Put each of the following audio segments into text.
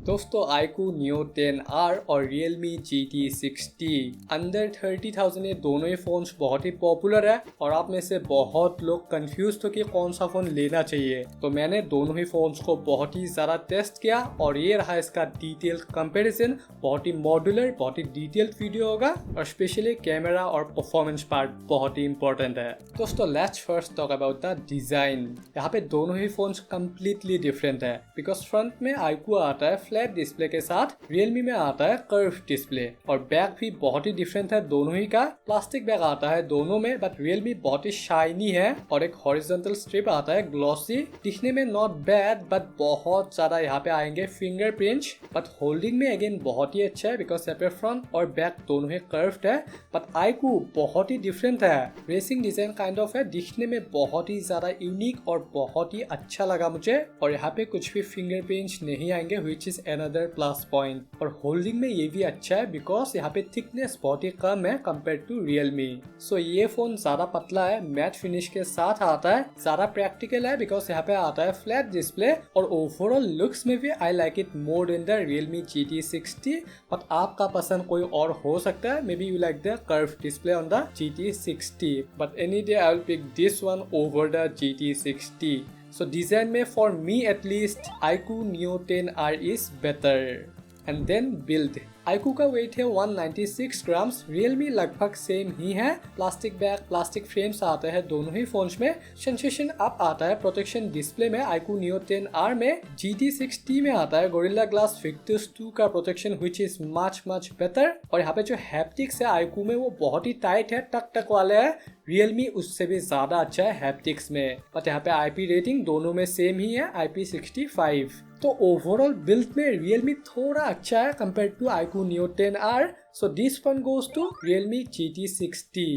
दोस्तों iQOO Neo 10R और Realme GT60 under 30,000 ये दोनों ही फोन्स बहुत ही पॉपुलर है और आप में से बहुत लोग कंफ्यूज थे कि कौन सा फोन लेना चाहिए। तो मैंने दोनों ही फोन्स को बहुत ही ज़्यादा टेस्ट किया और ये रहा इसका डिटेल्ड कंपैरिजन। बहुत ही मॉड्यूलर, बहुत ही डिटेल्ड वीडियो होगा और स्पेशली कैमरा और परफॉर्मेंस पार्ट बहुत ही इंपॉर्टेंट है। दोस्तों let's first talk about the design. यहाँ पे दोनों ही फोन्स कम्प्लीटली डिफरेंट है बिकॉज फ्रंट में iQOO आता है फ्लैट डिस्प्ले के साथ, Realme में आता है कर्व डिस्प्ले और बैक भी बहुत ही डिफरेंट है दोनों ही का। प्लास्टिक बैक आता है दोनों में बट Realme बहुत ही शाइनी है और एक हॉरिजॉन्टल स्ट्रिप आता है ग्लॉसी, दिखने में नॉट बैड बट बहुत ज्यादा यहाँ पे आएंगे फिंगरप्रिंट्स। बट होल्डिंग में अगेन बहुत ही अच्छा है बिकॉज यहाँ पे फ्रंट और बैक दोनों ही कर्व्ड है। बट iQOO बहुत ही डिफरेंट है, रेसिंग डिजाइन काइंड ऑफ है, दिखने में बहुत ही ज्यादा यूनिक और बहुत ही अच्छा लगा मुझे। और यहाँ पे कुछ भी फिंगरप्रिंट्स नहीं आएंगे which is another plus point. और होल्डिंग में ये भी अच्छा है बिकॉज यहाँ पे थिकनेस बहुत ही कम है कंपेयर टू Realme। सो ये फोन ज्यादा पतला है, मैट फिनिश के साथ आता है, ज्यादा प्रैक्टिकल है बिकॉज यहाँ पे आता है फ्लैट डिस्प्ले और ओवरऑल लुक्स में भी I like it more than the Realme GT60। But आपका पसंद कोई और हो सकता है, maybe you like the curve display on the GT60 but any day I will pick this one over the GT60। So design में for me at least iQOO Neo 10R is better। And then build। iQOO का wait है 196 grams, Realme लगभग same ही है। Plastic back, plastic frames आते हैं दोनों ही phones में। सेंसेशन अप आता है प्रोटेक्शन डिस्प्ले में iQOO Neo 10R में। GT60 में आता है गोरिल्ला ग्लास Victus 2 का protection which is much better। और यहाँ पे जो हैप्टिक्स है iQOO में वो बहुत ही टाइट है, टक टक वाले है। Realme उससे भी ज्यादा अच्छा है हैप्टिक्स में। बट यहाँ पे IP रेटिंग दोनों में सेम ही है, IP65। तो ओवरऑल बिल्ड में Realme थोड़ा अच्छा है compare to iQOO Neo 10R। So this one goes to Realme GT60।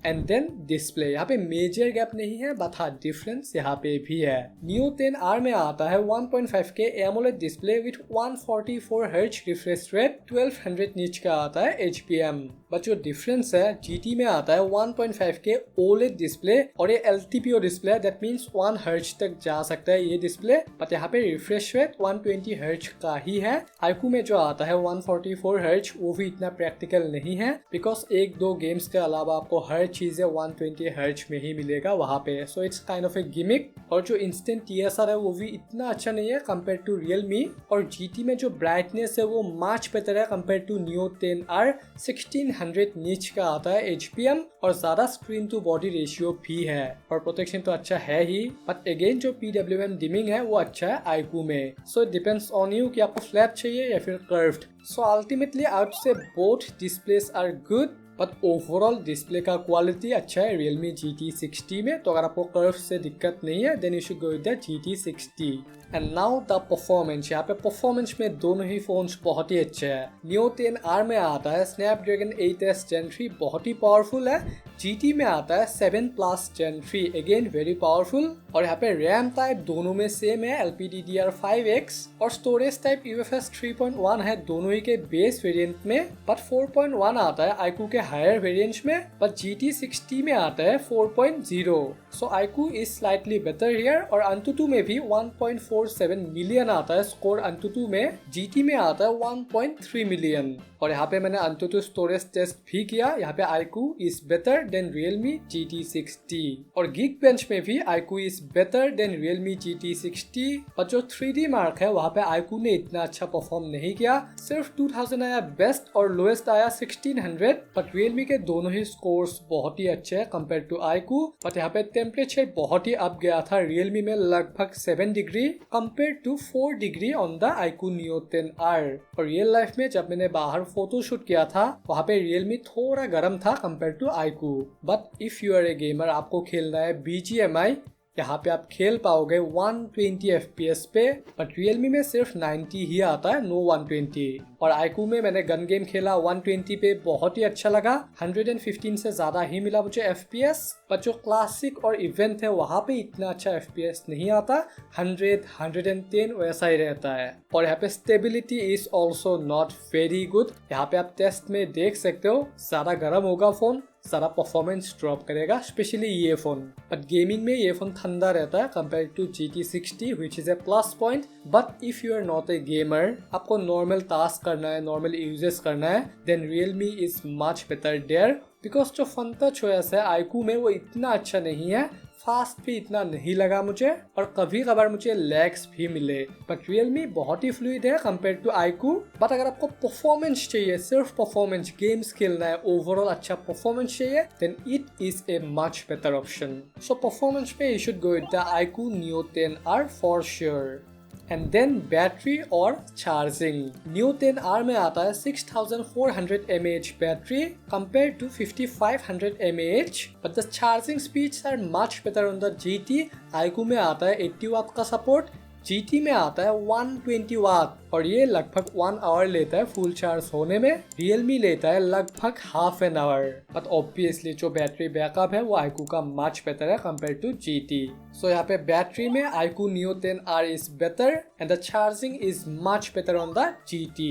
And then display, यहाँ पे मेजर गैप नहीं है बट हाँ डिफरेंस यहाँ पे भी है। Neo 10R में आता है 1.5K AMOLED display with 144 Hz refresh rate, 1200 निच का आता है HPM। बट जो डिफरेंस है GT में आता है 1.5K OLED डिस्प्ले और ये LTPO display, that means 1 Hz तक जा सकता है ये डिस्प्ले। बट यहाँ पे रिफ्रेश रेट 120 Hz का ही है। iQOO में जो आता है 144 Hz वो भी इतना प्रैक्टिकल नहीं है बिकॉज एक दो गेम्स के अलावा आपको हर चीजें 120 हर्ट्ज में ही मिलेगा वहां पे। So it's kind of A gimmick. और जो इंस्टेंट TSR है वो भी इतना अच्छा नहीं है कंपेयर टू Realme। और GT में जो ब्राइटनेस है वो मच बेटर है कंपेयर टू Neo 10R। 1600 निच का आता है HPM और ज्यादा स्क्रीन टू बॉडी रेशियो भी है और प्रोटेक्शन तो अच्छा है ही। बट अगेन जो PWM डिमिंग है वो अच्छा है iQOO में। So it depends on you कि आपको फ्लैट चाहिए या फिर curved. So ultimately I would say both displays are good but overall display का क्वालिटी अच्छा है Realme GT60 में। तो अगर आपको कर्व से दिक्कत नहीं है then you should go with the GT60। And now the performance. यहाँ पे परफॉर्मेंस में दोनों ही फोन्स बहुत ही अच्छे हैं। Neo 10R में आता है Snapdragon 8S Gen 3, बहुत ही पावरफुल है। GT में आता है 7 Plus Gen 3, again very powerful. और यहाँ पे रैम टाइप दोनों में सेम है LPDDR5X और स्टोरेज टाइप UFS 3.1 है दोनों ही के बेस वेरिएंट में। बट 4.1 आता है iQOO के हायर वेरिएंट्स में, बट GT60 में आता है 4.0। सो iQOO is slightly better here. और AnTuTu में भी 1.47 मिलियन आता है स्कोर AnTuTu में, GT में आता है 1.3 मिलियन। और यहाँ पे मैंने AnTuTu स्टोरेज टेस्ट भी किया, यहाँ पे iQOO is better than Realme GT60। और Geekbench में भी iQOO is better than Realme GT60। पर जो 3D मार्क है वहाँ पे iQOO ने इतना अच्छा परफॉर्म नहीं किया, सिर्फ 2000 आया बेस्ट और लोएस्ट आया 1600। बट Realme के दोनों ही स्कोर्स बहुत ही अच्छे हैं कंपेयर टू iQOO। बट यहाँ पे टेम्परेचर बहुत ही अप गया था Realme में, लगभग 7 degree compare to 4 degree on the iQOO Neo 10R। और रियल लाइफ में जब मैंने बाहर फोटोशूट किया था वहाँ पे Realme थोड़ा गर्म था compare to iQOO। But if you are a gamer, आपको खेलना है BGMI, यहाँ पे आप खेल पाओगे 120 FPS पे। बट Realme में सिर्फ 90 ही आता है, नो 120। और iQOO में मैंने गन गेम खेला 120 पे, बहुत ही अच्छा लगा, 115 से ज्यादा ही मिला मुझे FPS। पर जो क्लासिक और इवेंट है वहाँ पे इतना अच्छा FPS नहीं आता, 100, 110 वैसा ही रहता है। और यहाँ पे stability is also not very good, यहाँ पे आप टेस्ट में देख सकते हो, ज्यादा गर्म होगा फोन ज़्यादा परफॉर्मेंस ड्रॉप करेगा, स्पेशली ये फ़ोन। बट गेमिंग में ये फ़ोन ठंडा रहता है compare to GT60 which is a plus point. But if you are not a gamer, आपको नॉर्मल टास्क करना है, नॉर्मल यूजेस करना है, then Realme is much better there. Because जो फंटा चॉइस है आईकू में वो इतना अच्छा नहीं है, फास्ट भी इतना नहीं लगा मुझे, और कभी कभार मुझे लैग्स भी मिले। बट रियलमी बहुत ही फ्लूइड है कंपेयर टू आईकू। बट अगर आपको परफॉर्मेंस चाहिए, सिर्फ परफॉर्मेंस, गेम्स खेलना है, ओवरऑल अच्छा परफॉर्मेंस चाहिए, then it is a much better option. So performance पे you should go with the iQOO Neo 10R for sure. And then battery और चार्जिंग। Neo 10R में आता है 6400 mAh battery compare to 5500 mAh, but the charging speeds are much better on the GT। iQOO में आता है 80 वाट का support, GT में आता है 120 वाट, और ये लगभग 1 आवर लेता है फुल चार्ज होने में। रियलमी लेता है लगभग half an hour. But obviously जो बैटरी बैकअप है वो iQOO का मच बेटर है कंपेयर टू GT। सो यहाँ पे बैटरी में iQOO Neo 10R is better and the charging is much better on the GT।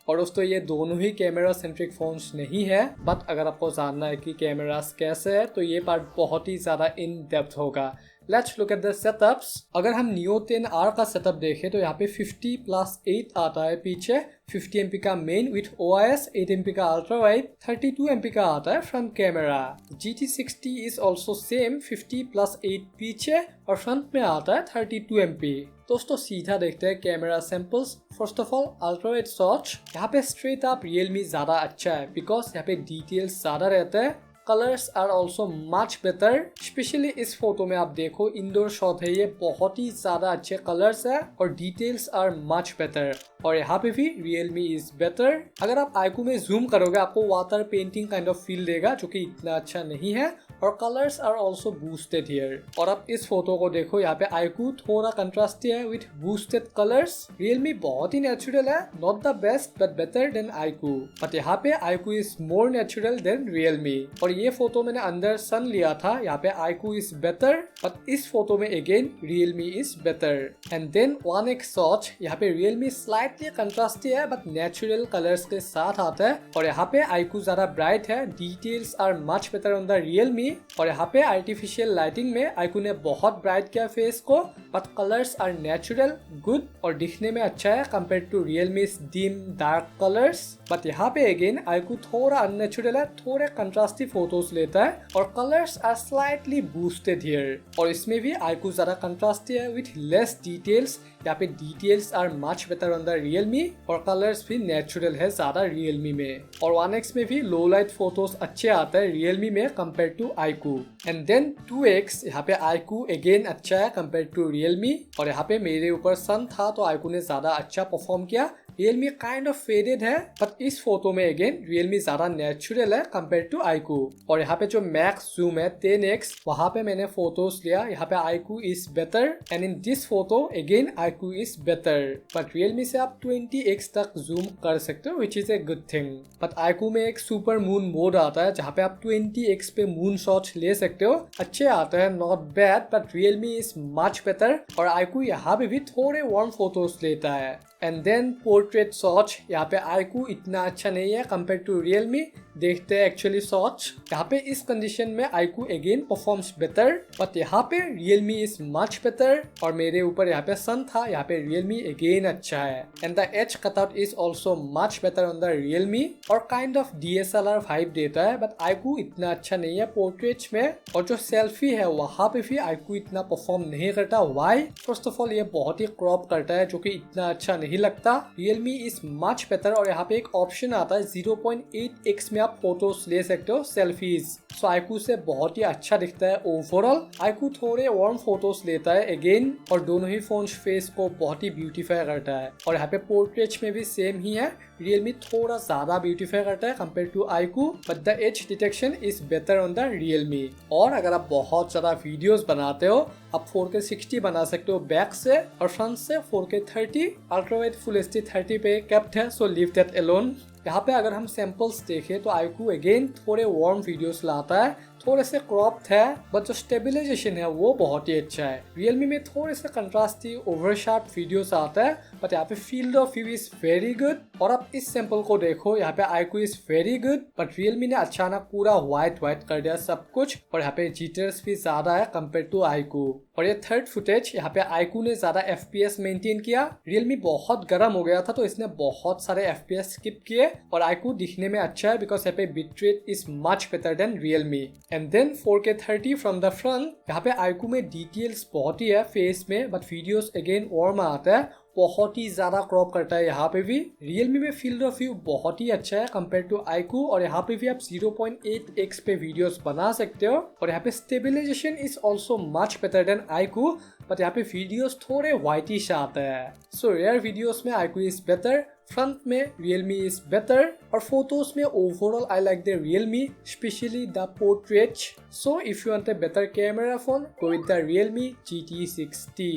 और दोस्तों ये दोनों ही कैमरा सेंट्रिक फोन्स नहीं है, बट अगर आपको जानना है कि कैमरास कैसे है तो ये पार्ट बहुत ही ज़्यादा इन डेप्थ होगा। Let's look at the setups. अगर हम Neo 10R का सेटअप देखें तो यहाँ पे 50+8 आता है पीछे, 50 MP का मेन विथ OIS, 8 MP का अल्ट्रा वाइड, 32 MP का आता है front camera. GT60 is also same, 50+8 पीछे और फ्रंट में आता है 32 MP। दोस्तों सीधा देखते हैं camera samples. First of all ultra wide shots, यहाँ पे स्ट्रेट अप रियलमी ज्यादा अच्छा है बिकॉज यहाँ पे डिटेल्स ज्यादा रहते हैं। Colours are also much better, specially इस फोटो में आप देखो इंडोर शॉट है, ये बहुत ही ज्यादा अच्छे कलर्स है और डिटेल्स आर मच बेटर। और यहाँ पे भी रियलमी इज बेटर। अगर आप iQOO में जूम करोगे आपको water painting kind of feel देगा जो कि इतना अच्छा नहीं है, और colours are also boosted here. और आप इस फोटो को देखो, यहाँ पे iQOO थोड़ा कंट्रास्टी है विथ बूस्टेड कलर्स। रियलमी बहुत ही नेचुरल है, not the best but better than iQOO, but यहाँ पे iQOO is more natural than Realme. और ये फोटो मैंने अंदर सन लिया था, यहाँ पे iQOO इज बेटर, बट इस फोटो में again Realme is better. And then 1x shot, यहाँ पे रियलमी स्लाइटली कंट्रास्टी है बट नेचुरल कलर्स के साथ आता है, और यहाँ पे iQOO ज्यादा ब्राइट है, details are much better on the Realme. और यहाँ पे आर्टिफिशियल लाइटिंग में iQOO ने बहुत ब्राइट किया फेस को, but colours are natural, good और दिखने में अच्छा है compare to Realme dim dark colours. But यहाँ पे अगेन iQOO थोड़ा अननेचुरल है, थोड़े कंट्रास्टी फोटोज लेता है और colours are slightly boosted here. और इसमें भी iQOO ज्यादा कंट्रास्टी है विथ लेस डिटेल्स, यहाँ पे details are much better on the Realme और कलर्स भी नेचुरल है ज्यादा रियलमी में। और 1x में भी लो लाइट फोटोज अच्छे आते हैं रियलमी में compare to iQOO। And then 2x, यहाँ पे iQOO अगेन अच्छा है कंपेयर टू रियलमी, और यहाँ पे मेरे ऊपर सन था तो iQOO ने ज्यादा अच्छा परफॉर्म किया। रियलमी काइंड ऑफ फेडेड है, बट इस फोटो में अगेन रियलमी ज्यादा नेचुरल है कंपेयर टू iQOO। और यहाँ पे जो मैक्स जूम है 10x, वहां पे मैंने फोटोज लिया, यहाँ पे iQOO is better and in this photo again iQOO is better. But Realme से आप 20x तक जूम कर सकते हो which is a good thing. But iQOO में एक सुपर मून मोड आता है जहाँ पे आप 20x पे मून शॉट्स ले सकते हो, अच्छे आते हैं, not bad, but Realme is much better. और iQOO यहाँ पे भी थोड़े वार्म फोटोज लेता है। एंड देन पोर्ट्रेट शॉट्स, यहाँ पे iQOO इतना अच्छा नहीं है कंपेयर टू रियलमी। देखते हैं एक्चुअली शॉट्स, यहाँ पे इस कंडीशन में iQOO again performs better, but यहाँ पे रियलमी इज मच बेटर। और मेरे ऊपर यहाँ पे सन था, यहाँ पे रियलमी अगेन अच्छा है। And the edge cutout is also much better on the Realme और काइंड ऑफ DSLR वाइब देता है, बट iQOO इतना अच्छा नहीं है पोर्ट्रेट्स में। और जो सेल्फी है वहाँ पे भी iQOO इतना परफॉर्म नहीं करता। वाई? फर्स्ट ऑफ ऑल ये बहुत ही क्रॉप करता है जो कि इतना अच्छा नहीं लगता। Realme is much better. और यहाँ पे एक ऑप्शन आता है 0.8x में आप फोटोज ले सकते हो सेल्फीज। सो iQOO से बहुत ही अच्छा दिखता है ओवरऑल। iQOO थोड़े वार्म फोटोज लेता है अगेन, और दोनों ही फोन फेस को बहुत ही ब्यूटीफाई करता है। और यहाँ पे पोर्ट्रेट्स में भी सेम ही है, रियलमी थोड़ा ज्यादा ब्यूटीफाई करता है compare to iQOO, but the edge detection is better on the Realme. और अगर आप बहुत ज्यादा वीडियोस बनाते हो, आप 4K 60 बना सकते हो बैक से, और फ्रंट से 4K 30, ultra wide full HD 30 पे कैप्ट है, सो लीव दैट अलोन। यहाँ पे अगर हम सैंपल्स देखें तो iQOO अगेन थोड़े वार्म वीडियोस लाता है, थोड़े से क्रॉप्ड है, बट जो स्टेबिलाईजेशन है वो बहुत ही अच्छा है। Realme में थोड़े से कंट्रास्टी ओवरशार्प वीडियोस आता है, बट यहाँ पे field of view is very good. और आप इस सैंपल को देखो, यहाँ पे iQOO is very good, but Realme ने अचानक पूरा व्हाइट कर दिया सब कुछ, और यहाँ पे जिटर्स भी ज्यादा है कंपेयर टू iQOO। और ये थर्ड फुटेज, यहाँ पे iQOO ने ज्यादा FPS मेंटेन किया। Realme बहुत गर्म हो गया था तो इसने बहुत सारे FPS स्किप किए, और iQOO दिखने में अच्छा है बिकॉज यहाँ पे bitrate is much better than Realme। And then 4K 30 from the front, यहाँ पे iQOO में डिटेल्स बहुत ही है फेस में, बट वीडियोस अगेन और में आता है, बहुत ही ज्यादा क्रॉप करता है। यहाँ पे भी Realme में फील्ड ऑफ व्यू बहुत ही अच्छा है कंपेयर टू iQOO, और यहाँ पे भी आप 0.8x पे वीडियोस बना सकते हो। और यहाँ पे stabilization is also much better than iQOO, but यहाँ पे वीडियोस थोड़े व्हाइटिश आते हैं। सो रेयर वीडियोस में iQOO इज बेटर, फ्रंट में Realme इज बेटर, और फोटोज में overall I like the Realme, specially the portrait. So if you want a better camera phone, go with the Realme GT60।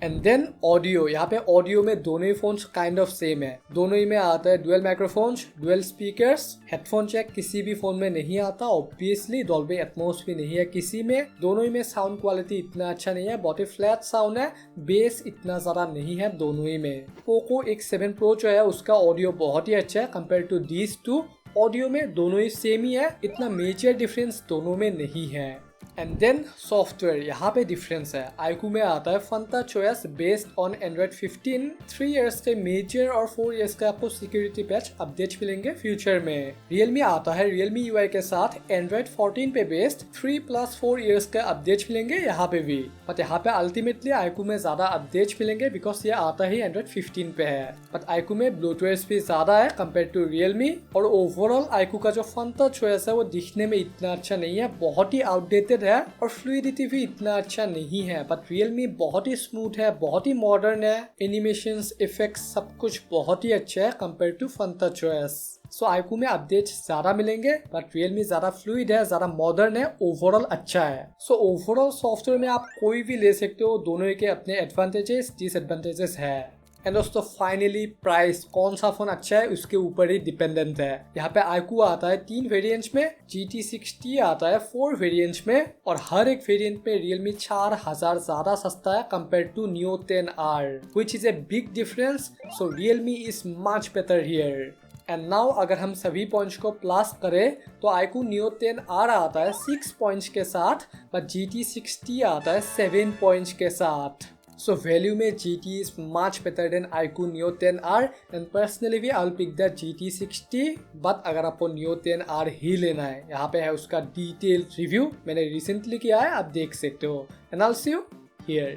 And then audio, यहाँ पे audio में दोनों ही phones kind of same है। दोनों ही में आता है dual microphones, dual speakers, headphone jack किसी भी फोन में नहीं आता ऑब्वियसली, डॉल्बी एटमॉस भी नहीं है किसी में। दोनों ही में साउंड क्वालिटी इतना अच्छा नहीं है, बहुत ही फ्लैट साउंड है, बेस इतना ज्यादा नहीं है दोनों ही में। पोको X7 Pro जो है उसका ऑडियो बहुत ही अच्छा है compare to these two. Audio में दोनों ही सेम ही है, इतना मेजर डिफरेंस दोनों में नहीं है। एंड देन सॉफ्टवेयर, यहाँ पे डिफरेंस है। iQOO में आता है FuntaOS based on Android 15, 3 years के मेजर और 4 इयर्स का आपको सिक्योरिटी पैच अपडेट मिलेंगे फ्यूचर में। Realme आता है Realme UI के साथ Android 14 पे बेस्ड 3+4 इयर्स का अपडेट मिलेंगे यहाँ पे भी, बट यहाँ पे अल्टीमेटली iQOO में ज्यादा अपडेट मिलेंगे बिकॉज ये आता ही Android 15 पे है। बट iQOO में ब्लूटूथ भी ज्यादा है कंपेयर टू Realme, और ओवरऑल iQOO का जो FuntaOS है वो दिखने में इतना अच्छा नहीं है, बहुत ही आउटडेटेड है, और फ्लूइडिटी भी इतना अच्छा नहीं है। बट Realme बहुत ही स्मूथ है, बहुत ही मॉडर्न है, एनिमेशंस, इफेक्ट्स सब कुछ बहुत ही अच्छा है कंपेयर टू FuntaOS। सो iQOO में अपडेट्स ज्यादा मिलेंगे, बट Realme ज्यादा फ्लूइड है, ज्यादा मॉडर्न है, ओवरऑल अच्छा है। सो ओवरऑल सॉफ्टवेयर में आप कोई भी ले सकते हो, दोनों के अपने एडवांटेजेस डिसएडवांटेजेस है। एंड दोस्तों फाइनली प्राइस, कौन सा फोन अच्छा है उसके ऊपर ही डिपेंडेंट है। यहाँ पे iQOO आता है 3 वेरिएंट्स में, GT60 आता है 4 वेरिएंट्स में, और हर एक वेरिएंट में Realme 4000 ज्यादा सस्ता है compare to Neo 10R, which is a big difference. So Realme is much better here. And now अगर हम सभी पॉइंट्स को प्लस करें तो iQOO Neo 10R आता है 6 पॉइंट्स के साथ, बट GT60 आता है 7 पॉइंट्स के साथ। So value में GT is much better than iQOO Neo 10R, and personally भी I'll pick the GT60, but अगर आपको Neo 10R ही लेना है, यहाँ पे है उसका डिटेल रिव्यू, मैंने रिसेंटली किया है, आप देख सकते हो। And I'll see you here.